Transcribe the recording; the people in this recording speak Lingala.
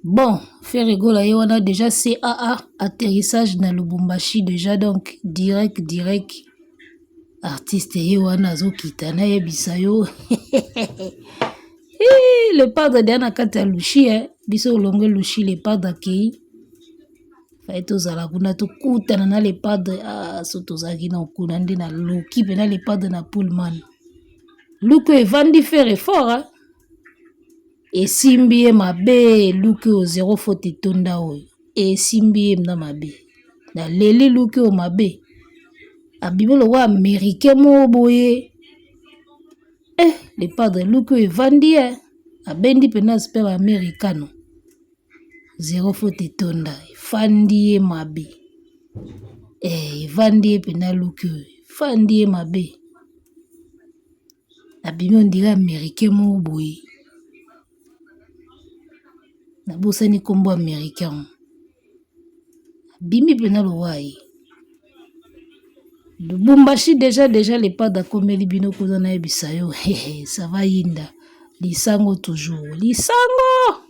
Bon, faire rigolo, on a déjà CAA, atterrissage dans Lubumbashi déjà, donc direct. Artiste wana zo kitana ye bisayo. Le padre de Anakata Lushi, biso longue Lushi, le padre qui fait aux alaguna to kutana na le padre sotozaki na kunandi na loki pena le padre na Pullman. Luko evandi faire fort, et simbi e mabe luke o zéro faute tonda oyo e simbi e mna mabe na leli luke o mabe abimelo wa américain mo boye le padre luke evandi abendi pena super americano zéro faute tonda fandi e mabe evandi e pena luke fandi e mabe abimelo ndira américain mo boye na bosani kombo américain bimi pena lo wai Lubumbashi déjà les pas d'akomeli bino koza na bisayo ça va yinda lisango toujours lisango